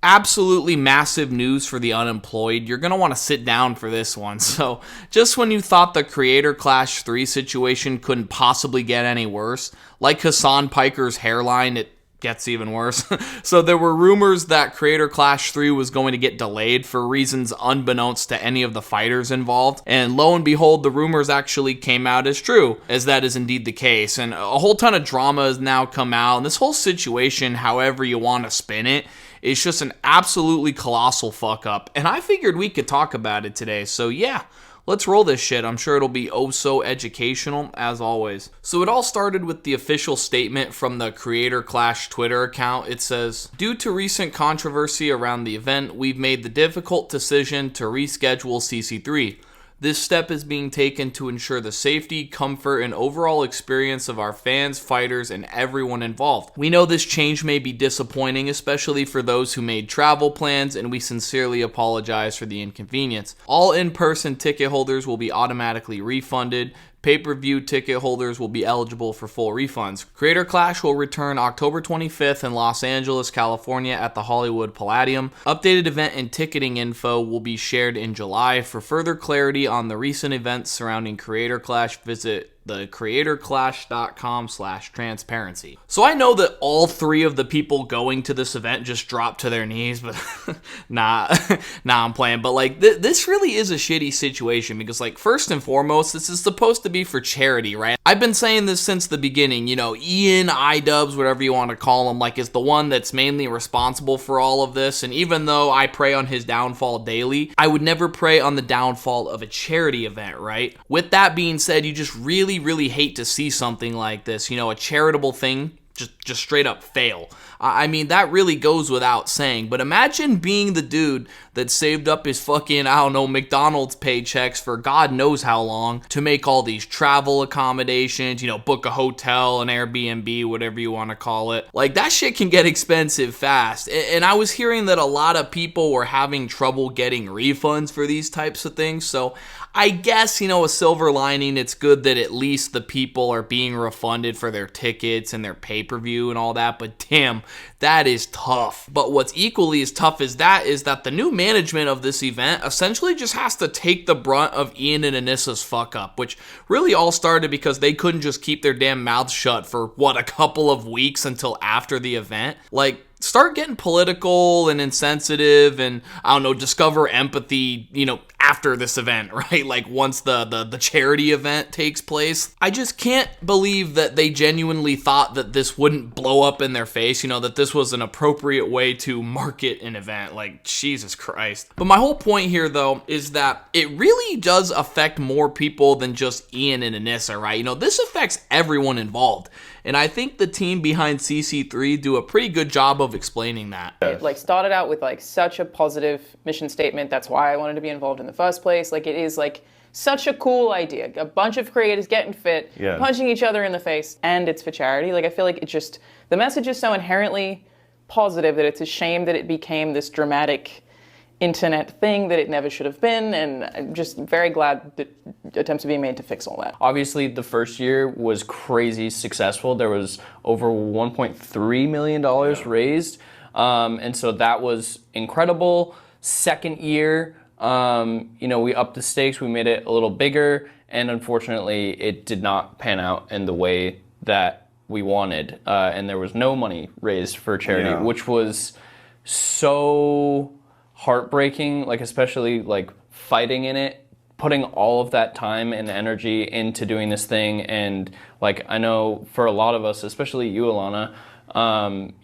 Absolutely massive news for the unemployed. You're going to want to sit down for this one. So, just when you thought the Creator Clash 3 situation couldn't possibly get any worse, like Hassan Piker's hairline, it gets even worse. So there were rumors that Creator Clash 3 was going to get delayed for reasons unbeknownst to any of the fighters involved. And lo and behold, the rumors actually came out as true, as that is indeed the case. And a whole ton of drama has now come out. And this whole situation, however you want to spin it, is just an absolutely colossal fuck up. And I figured we could talk about it today. So yeah, let's roll this shit. I'm sure it'll be oh so educational, as always. So it all started with the official statement from the Creator Clash Twitter account. It says, due to recent controversy around the event, we've made the difficult decision to reschedule CC3. This step is being taken to ensure the safety, comfort, and overall experience of our fans, fighters, and everyone involved. We know this change may be disappointing, especially for those who made travel plans, and we sincerely apologize for the inconvenience. All in-person ticket holders will be automatically refunded. Pay-per-view ticket holders will be eligible for full refunds. Creator Clash will return October 25th in Los Angeles, California at the Hollywood Palladium. Updated event and ticketing info will be shared in July. For further clarity on the recent events surrounding Creator Clash, visit thecreatorclash.com/transparency. So I know that all three of the people going to this event just dropped to their knees, but nah, I'm playing. But like, this really is a shitty situation because, like, first and foremost, this is supposed to be for charity, right? I've been saying this since the beginning. You know, Ian, Idubbbz, whatever you want to call him, like, is the one that's mainly responsible for all of this. And even though I pray on his downfall daily, I would never pray on the downfall of a charity event, right? With that being said, you just really hate to see something like this, you know, a charitable thing just straight up fail. I mean, that really goes without saying, but imagine being the dude that saved up his fucking, I don't know, McDonald's paychecks for God knows how long to make all these travel accommodations, you know, book a hotel, an Airbnb, whatever you want to call it. Like, that shit can get expensive fast. And I was hearing that a lot of people were having trouble getting refunds for these types of things. So I guess, you know, a silver lining, it's good that at least the people are being refunded for their tickets and their pay-per-view and all that, but damn, that is tough. But what's equally as tough as that is that the new management of this event essentially just has to take the brunt of Ian and Anisa's fuck up, which really all started because they couldn't just keep their damn mouths shut for, a couple of weeks until after the event. Like, start getting political and insensitive and, I don't know, discover empathy, you know, after this event, right? Like, once the charity event takes place. I just can't believe that they genuinely thought that this wouldn't blow up in their face, you know, that this was an appropriate way to market an event. Like, Jesus Christ. But my whole point here, though, is that it really does affect more people than just Ian and Anisa, right? You know, this affects everyone involved. And I think the team behind CC3 do a pretty good job of explaining that. It like started out with like such a positive mission statement. That's why I wanted to be involved in the first place. Like, it is like such a cool idea. A bunch of creators getting fit, punching each other in the face, and it's for charity. Like, I feel like it just, the message is so inherently positive that it's a shame that it became this dramatic internet thing that it never should have been, and I'm just very glad that attempts are being made to fix all that. Obviously, the first year was crazy successful. There was over $1.3 million raised, and so that was incredible. Second year, you know, we upped the stakes, we made it a little bigger, and unfortunately, it did not pan out in the way that we wanted, and there was no money raised for charity, which was so heartbreaking, like, especially like fighting in it, putting all of that time and energy into doing this thing. And like, I know for a lot of us, especially you, Alana,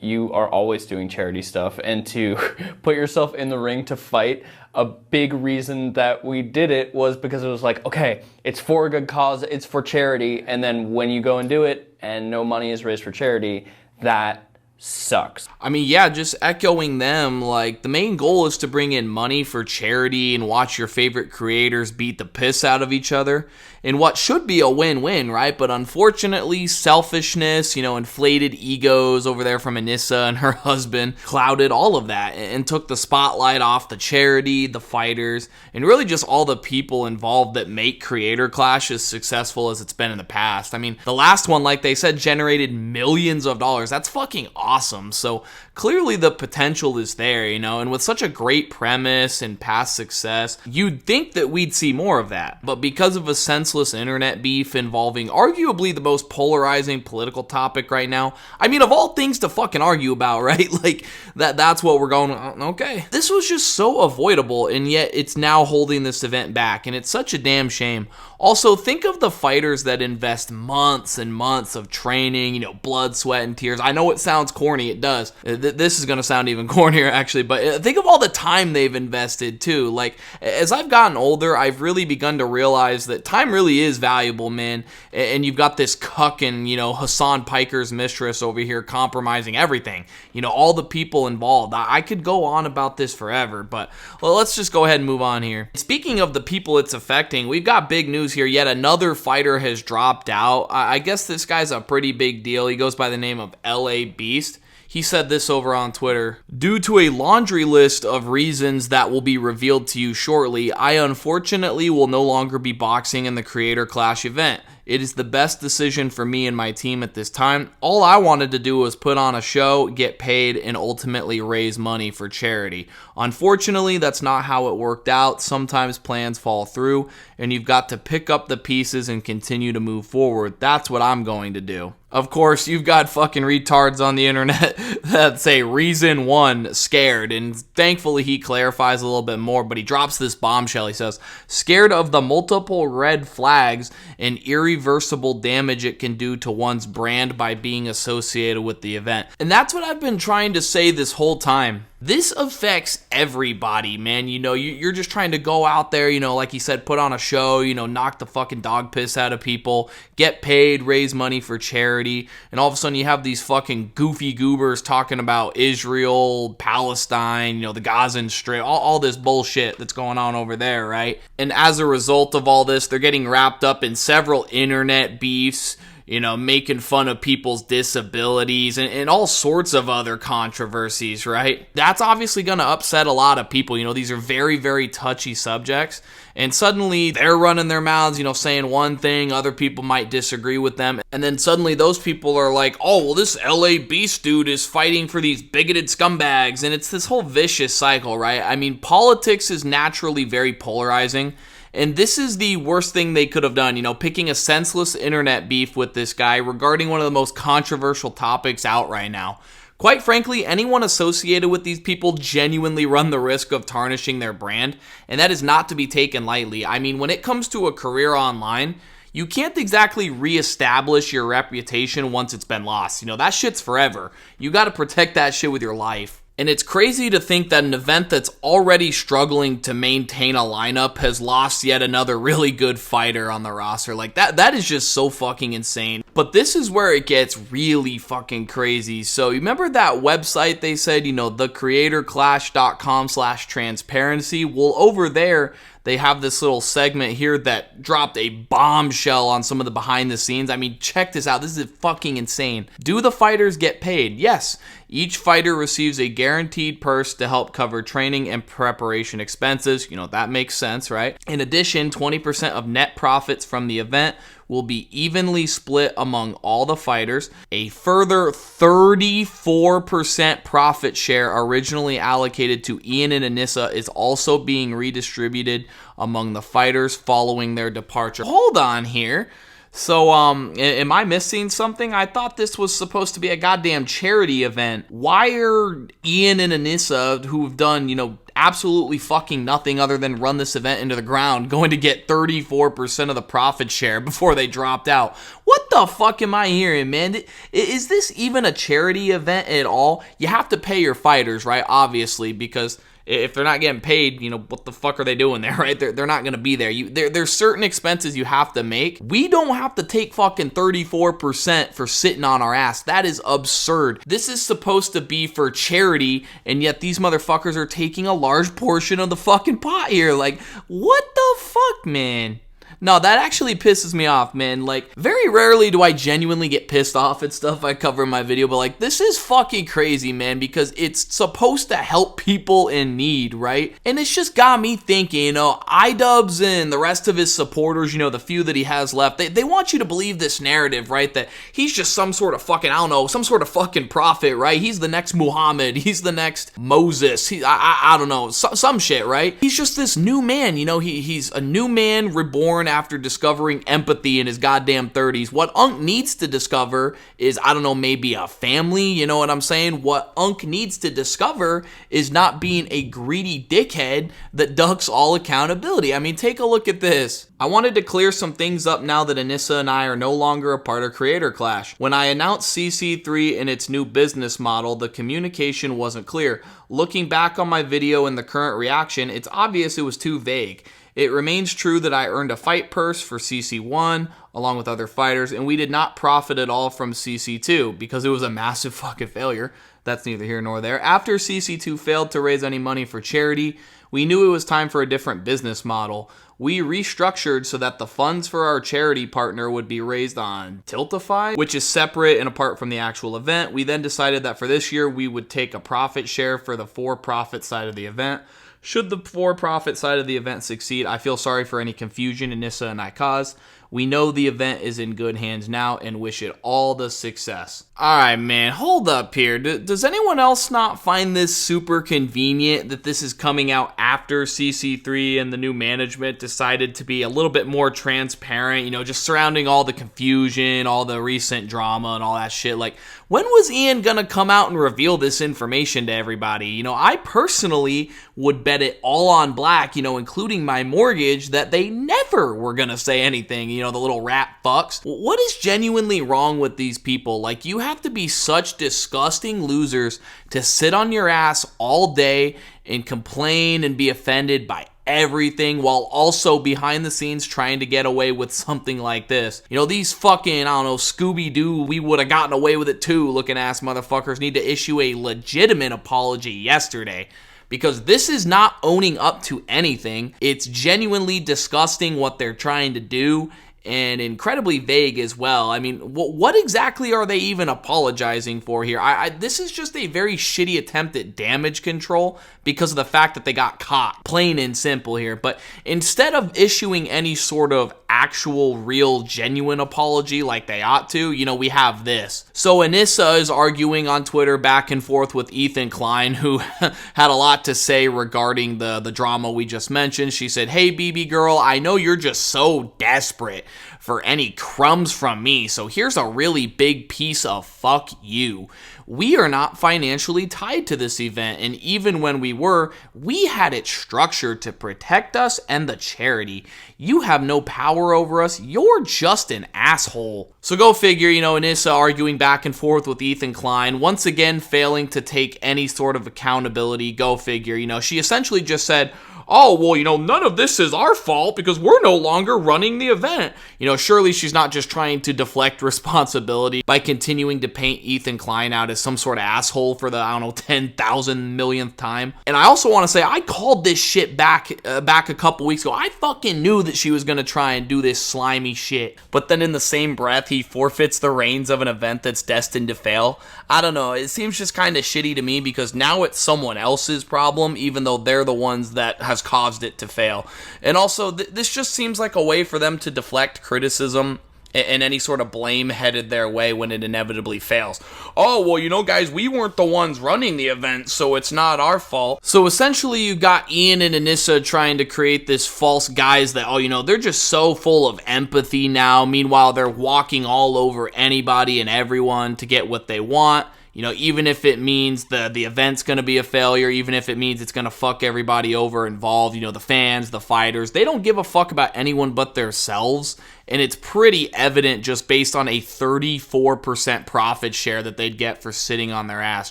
you are always doing charity stuff, and to put yourself in the ring to fight, a big reason that we did it was because it was like, okay, it's for a good cause, it's for charity, and then when you go and do it and no money is raised for charity, that sucks. I mean, yeah, just echoing them, like, the main goal is to bring in money for charity and watch your favorite creators beat the piss out of each other in what should be a win-win, right? But unfortunately, selfishness, you know, inflated egos over there from Anisa and her husband clouded all of that and took the spotlight off the charity, the fighters, and really just all the people involved that make Creator Clash as successful as it's been in the past. I mean, the last one, like they said, generated millions of dollars. That's fucking awesome. So clearly the potential is there, and with such a great premise and past success, you'd think that we'd see more of that. But because of a senseless internet beef involving arguably the most polarizing political topic right now, I mean, of all things to fucking argue about, right? Like, that's what we're going, okay. This was just so avoidable, and yet it's now holding this event back, and it's such a damn shame. Also, think of the fighters that invest months and months of training, blood, sweat, and tears. I know it sounds corny, it does. This is going to sound even cornier, actually, but think of all the time they've invested, too. Like, as I've gotten older, I've really begun to realize that time really is valuable, man. And you've got this cuck and, Hassan Piker's mistress over here compromising everything. All the people involved. I could go on about this forever, but let's just go ahead and move on here. Speaking of the people it's affecting, we've got big news here. Yet another fighter has dropped out. I guess this guy's a pretty big deal. He goes by the name of LA Beast. He said this over on Twitter. Due to a laundry list of reasons that will be revealed to you shortly, I unfortunately will no longer be boxing in the Creator Clash event. It is the best decision for me and my team at this time. All I wanted to do was put on a show, get paid, and ultimately raise money for charity. Unfortunately, that's not how it worked out. Sometimes plans fall through, and you've got to pick up the pieces and continue to move forward. That's what I'm going to do. Of course, you've got fucking retards on the internet that say reason one, scared. And thankfully he clarifies a little bit more, but he drops this bombshell. He says, scared of the multiple red flags and irreversible damage it can do to one's brand by being associated with the event. And that's what I've been trying to say this whole time. This affects everybody, man. You're just trying to go out there, like he said, put on a show, knock the fucking dog piss out of people, get paid, raise money for charity, and all of a sudden you have these fucking goofy goobers talking about Israel, Palestine, the Gaza Strip, all this bullshit that's going on over there, right? And as a result of all this, they're getting wrapped up in several internet beefs, making fun of people's disabilities and all sorts of other controversies, right? That's obviously going to upset a lot of people. These are very, very touchy subjects. And suddenly they're running their mouths, saying one thing, other people might disagree with them. And then suddenly those people are like, oh, well, this LA Beast dude is fighting for these bigoted scumbags. And it's this whole vicious cycle, right? I mean, politics is naturally very polarizing. And this is the worst thing they could have done, picking a senseless internet beef with this guy regarding one of the most controversial topics out right now. Quite frankly, anyone associated with these people genuinely run the risk of tarnishing their brand, and that is not to be taken lightly. I mean, when it comes to a career online, you can't exactly reestablish your reputation once it's been lost. That shit's forever. You got to protect that shit with your life. And it's crazy to think that an event that's already struggling to maintain a lineup has lost yet another really good fighter on the roster. Like, that is just so fucking insane. But this is where it gets really fucking crazy. So, you remember that website they said, thecreatorclash.com/transparency? Well, over there, they have this little segment here that dropped a bombshell on some of the behind the scenes. I mean, check this out. This is fucking insane. Do the fighters get paid? Yes. Each fighter receives a guaranteed purse to help cover training and preparation expenses. That makes sense, right? In addition, 20% of net profits from the event will be evenly split among all the fighters. A further 34% profit share originally allocated to Ian and Anisa is also being redistributed among the fighters following their departure. Hold on here. So, am I missing something? I thought this was supposed to be a goddamn charity event. Why are Ian and Anisa, who've done, absolutely fucking nothing other than run this event into the ground, going to get 34% of the profit share before they dropped out? What the fuck am I hearing, man? Is this even a charity event at all? You have to pay your fighters, right? Obviously, because if they're not getting paid, what the fuck are they doing there, right? They're not going to be there. There's certain expenses you have to make. We don't have to take fucking 34% for sitting on our ass. That is absurd. This is supposed to be for charity, and yet these motherfuckers are taking a large portion of the fucking pot here. Like, what the fuck, man? No, that actually pisses me off, man. Like, very rarely do I genuinely get pissed off at stuff I cover in my video, but like, this is fucking crazy, man, because it's supposed to help people in need, right? And it's just got me thinking, you know, Idubbbz and the rest of his supporters, you know, the few that he has left, they want you to believe this narrative, right? That he's just some sort of fucking, I don't know, some sort of fucking prophet, right? He's the next Muhammad. He's the next Moses. I don't know, some shit, right? He's just this new man, you know, he's a new man reborn after discovering empathy in his goddamn 30s. What Unc needs to discover is, I don't know, maybe a family, you know what I'm saying? What Unc needs to discover is not being a greedy dickhead that ducks all accountability. I mean, take a look at this. I wanted to clear some things up now that Anisa and I are no longer a part of Creator Clash. When I announced CC3 and its new business model, the communication wasn't clear. Looking back on my video and the current reaction, it's obvious it was too vague. It remains true that I earned a fight purse for CC1 along with other fighters, and we did not profit at all from CC2 because it was a massive fucking failure. That's neither here nor there. After CC2 failed to raise any money for charity, we knew it was time for a different business model. We restructured so that the funds for our charity partner would be raised on Tiltify, which is separate and apart from the actual event. We then decided that for this year, we would take a profit share for the for-profit side of the event. Should the for-profit side of the event succeed, I feel sorry for any confusion Anisa and I caused. We know the event is in good hands now and wish it all the success. Alright, man, hold up here. Does anyone else not find this super convenient that this is coming out after CC3 and the new management decided to be a little bit more transparent, you know, just surrounding all the confusion, all the recent drama and all that shit? Like, when was Ian gonna come out and reveal this information to everybody? You know, I personally would bet it all on black, you know, including my mortgage, that they never were gonna say anything, you know, the little rat fucks. What is genuinely wrong with these people? Like, you have to be such disgusting losers to sit on your ass all day and complain and be offended by everything while also behind the scenes trying to get away with something like this. You know, these fucking, I don't know, Scooby-Doo, we would have gotten away with it too looking ass motherfuckers need to issue a legitimate apology yesterday. Because this is not owning up to anything. It's genuinely disgusting what they're trying to do, and incredibly vague as well. I mean, what exactly are they even apologizing for here? This is just a very shitty attempt at damage control because of the fact that they got caught. Plain and simple here. But instead of issuing any sort of actual, real, genuine apology like they ought to, you know, we have this. So Anisa is arguing on Twitter back and forth with Ethan Klein, who had a lot to say regarding the drama we just mentioned. She said, "Hey, BB girl, I know you're just so desperate for any crumbs from me, so here's a really big piece of fuck you. We are not financially tied to this event, and even when we were, we had it structured to protect us and the charity. You have no power over us. You're just an asshole." So go figure, you know, Anisa arguing back and forth with Ethan Klein, once again failing to take any sort of accountability. Go figure, you know, she essentially just said, "Oh, well, you know, none of this is our fault because we're no longer running the event." You know, surely she's not just trying to deflect responsibility by continuing to paint Ethan Klein out as some sort of asshole for the, I don't know, 10,000 millionth time. And I also want to say, I called this shit back a couple weeks ago. I fucking knew that she was going to try and do this slimy shit. But then in the same breath, he forfeits the reins of an event that's destined to fail. I don't know. It seems just kind of shitty to me because now it's someone else's problem, even though they're the ones that has caused it to fail. And also, this just seems like a way for them to deflect criticism and any sort of blame headed their way when it inevitably fails. "Oh, well, you know, guys, we weren't the ones running the event, so it's not our fault." So essentially, you got Ian and Anisa trying to create this false guise that, oh, you know, they're just so full of empathy now. Meanwhile, they're walking all over anybody and everyone to get what they want. You know, even if it means the event's going to be a failure, even if it means it's going to fuck everybody over involved, you know, the fans, the fighters, they don't give a fuck about anyone but themselves. And it's pretty evident just based on a 34% profit share that they'd get for sitting on their ass.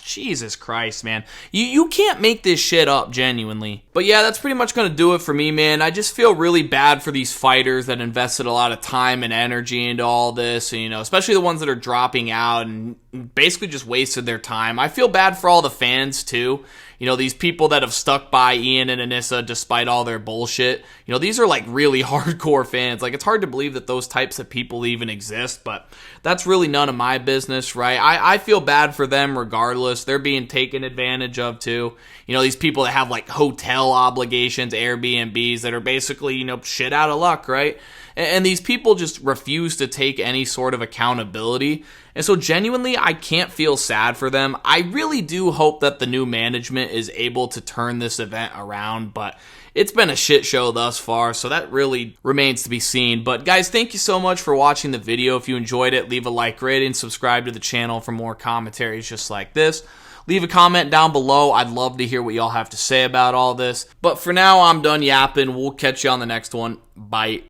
Jesus Christ, man. You can't make this shit up, genuinely. But yeah, that's pretty much going to do it for me, man. I just feel really bad for these fighters that invested a lot of time and energy into all this, and, you know, especially the ones that are dropping out and basically just wasted their time. I feel bad for all the fans, too. You know, these people that have stuck by Ian and Anisa despite all their bullshit, you know, these are like really hardcore fans. Like, it's hard to believe that those types of people even exist, but that's really none of my business, right? I feel bad for them regardless. They're being taken advantage of too. You know, these people that have like hotel obligations, Airbnbs that are basically, you know, shit out of luck, right? And these people just refuse to take any sort of accountability. And so genuinely, I can't feel sad for them. I really do hope that the new management is able to turn this event around, but it's been a shit show thus far, so that really remains to be seen. But guys, thank you so much for watching the video. If you enjoyed it, leave a like, rating, subscribe to the channel for more commentaries just like this. Leave a comment down below. I'd love to hear what y'all have to say about all this. But for now, I'm done yapping. We'll catch you on the next one. Bye.